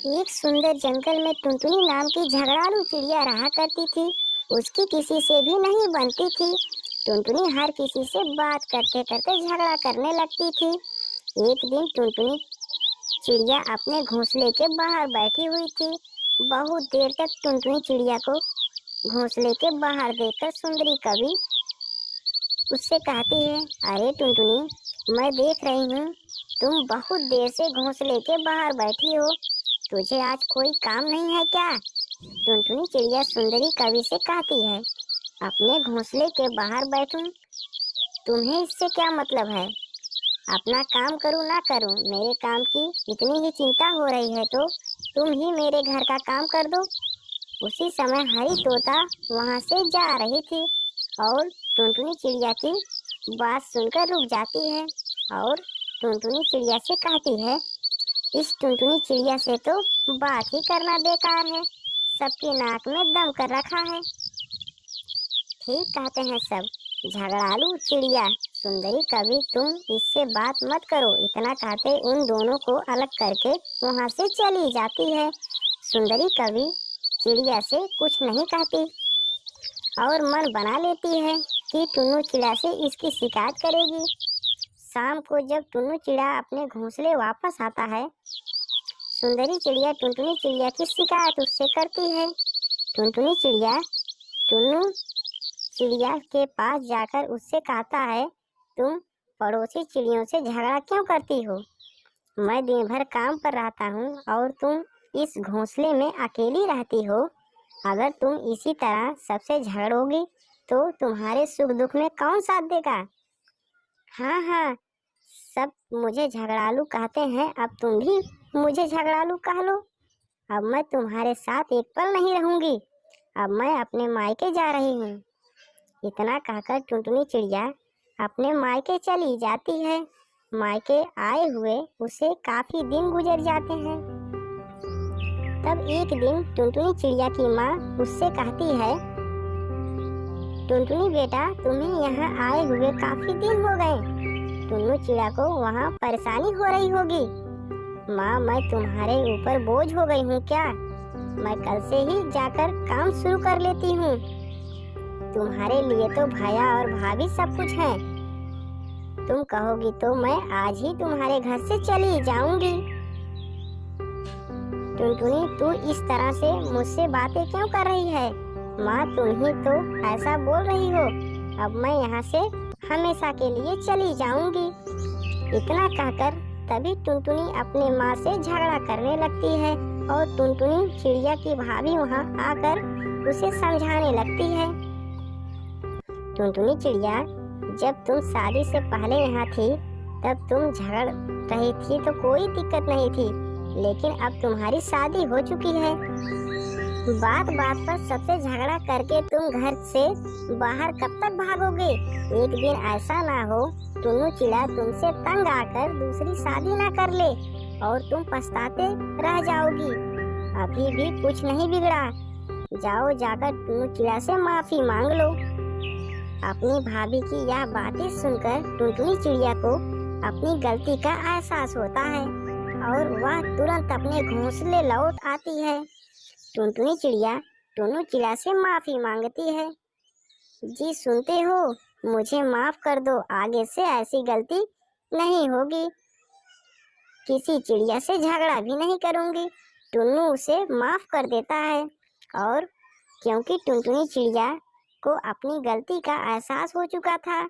एक सुंदर जंगल में टुनटुनी नाम की झगड़ालू चिड़िया रहा करती थी। उसकी किसी से भी नहीं बनती थी। टुनटुनी हर किसी से बात करते करते झगड़ा करने लगती थी। एक दिन टुनटुनी चिड़िया अपने घोंसले के बाहर बैठी हुई थी। बहुत देर तक टुनटुनी चिड़िया को घोंसले के बाहर देखकर सुंदरी कवि उससे कहती है, अरे टुनटुनी, मैं देख रही हूँ तुम बहुत देर से घोंसले के बाहर बैठी हो। तुझे आज कोई काम नहीं है क्या? टुनटुनी चिड़िया सुंदरी कवि से कहती है, अपने घोंसले के बाहर बैठूं, तुम्हें इससे क्या मतलब है? अपना काम करूं ना करूं, मेरे काम की इतनी ही चिंता हो रही है तो तुम ही मेरे घर का काम कर दो। उसी समय हरी तोता वहां से जा रही थी और टुनटुनी चिड़िया की बात सुनकर रुक जाती है और टुनटुनी चिड़िया से कहती है, इस टुनटुनी चिड़िया से तो बात ही करना बेकार है, सबकी नाक में दम कर रखा है। ठीक कहते हैं सब, झगड़ालू चिड़िया। सुंदरी कवि, तुम इससे बात मत करो। इतना कहते उन दोनों को अलग करके वहां से चली जाती है। सुंदरी कवि चिड़िया से कुछ नहीं कहती और मन बना लेती है कि टुन्नू चिड़िया से इसकी शिकायत करेगी। शाम को जब टुन्नू चिड़िया अपने घोंसले वापस आता है, सुंदरी चिड़िया टुनटुनी चिड़िया की शिकायत उससे करती है। टुनटुनी चिड़िया टुन्नू चिड़िया के पास जाकर उससे कहता है, तुम पड़ोसी चिड़ियों से झगड़ा क्यों करती हो? मैं दिन भर काम पर रहता हूँ और तुम इस घोंसले में अकेली रहती हो। अगर तुम इसी तरह सबसे झगड़ोगी तो तुम्हारे सुख दुख में कौन साथ देगा? हाँ हाँ, सब मुझे झगड़ालू कहते हैं, अब तुम भी मुझे झगड़ालू कह लो। अब मैं तुम्हारे साथ एक पल नहीं रहूंगी। अब मैं अपने मायके जा रही हूँ। इतना कहकर टुनटुनी चिड़िया अपने मायके चली जाती है। मायके आए हुए उसे काफी दिन गुजर जाते हैं। तब एक दिन टुनटुनी चिड़िया की माँ उससे कहती है, टुनटुनी बेटा, तुम्हें यहाँ आए हुए काफी दिन हो गए। टुन्नू चिड़िया को वहाँ परेशानी हो रही होगी। माँ, मैं तुम्हारे ऊपर बोझ हो गई हूँ क्या? मैं कल से ही जाकर काम शुरू कर लेती हूँ। तुम्हारे लिए तो भैया और भाभी सब कुछ है। तुम कहोगी तो मैं आज ही तुम्हारे घर से चली जाऊंगी। टुनटुनी, तू इस तरह से मुझसे बातें क्यों कर रही है? माँ, तुम ही तो ऐसा बोल रही हो। अब मैं यहाँ से हमेशा के लिए चली जाऊंगी। इतना कहकर तभी टुनटुनी अपने माँ से झगड़ा करने लगती है और टुनटुनी चिड़िया की भाभी वहाँ आकर उसे समझाने लगती है। टुनटुनी चिड़िया, जब तुम शादी से पहले यहाँ थी तब तुम झगड़ रही थी तो कोई दिक्कत नहीं थी, लेकिन अब तुम्हारी शादी हो चुकी है। बात बात पर सबसे झगड़ा करके तुम घर से बाहर कब तक भागोगे? एक दिन ऐसा ना हो टुन्नू चिड़िया तुमसे तंग आकर दूसरी शादी ना कर ले और तुम पछताते रह जाओगी। अभी भी कुछ नहीं बिगड़ा। जाओ, जाकर टुन्नू चिड़िया से माफी मांग लो। अपनी भाभी की यह बातें सुनकर टुनटुनी चिड़िया को अपनी गलती का एहसास होता है और वह तुरंत अपने घोंसले लौट आती है। टुनटुनी चिड़िया टुन्नू चिड़िया से माफी मांगती है। जी सुनते हो, मुझे माफ कर दो, आगे से ऐसी गलती नहीं होगी। किसी चिड़िया से झगड़ा भी नहीं करूंगी। टुन्नू उसे माफ कर देता है और क्योंकि टुनटुनी चिड़िया को अपनी गलती का एहसास हो चुका था,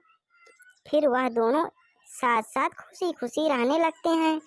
फिर वह दोनों साथ साथ खुशी खुशी रहने लगते हैं।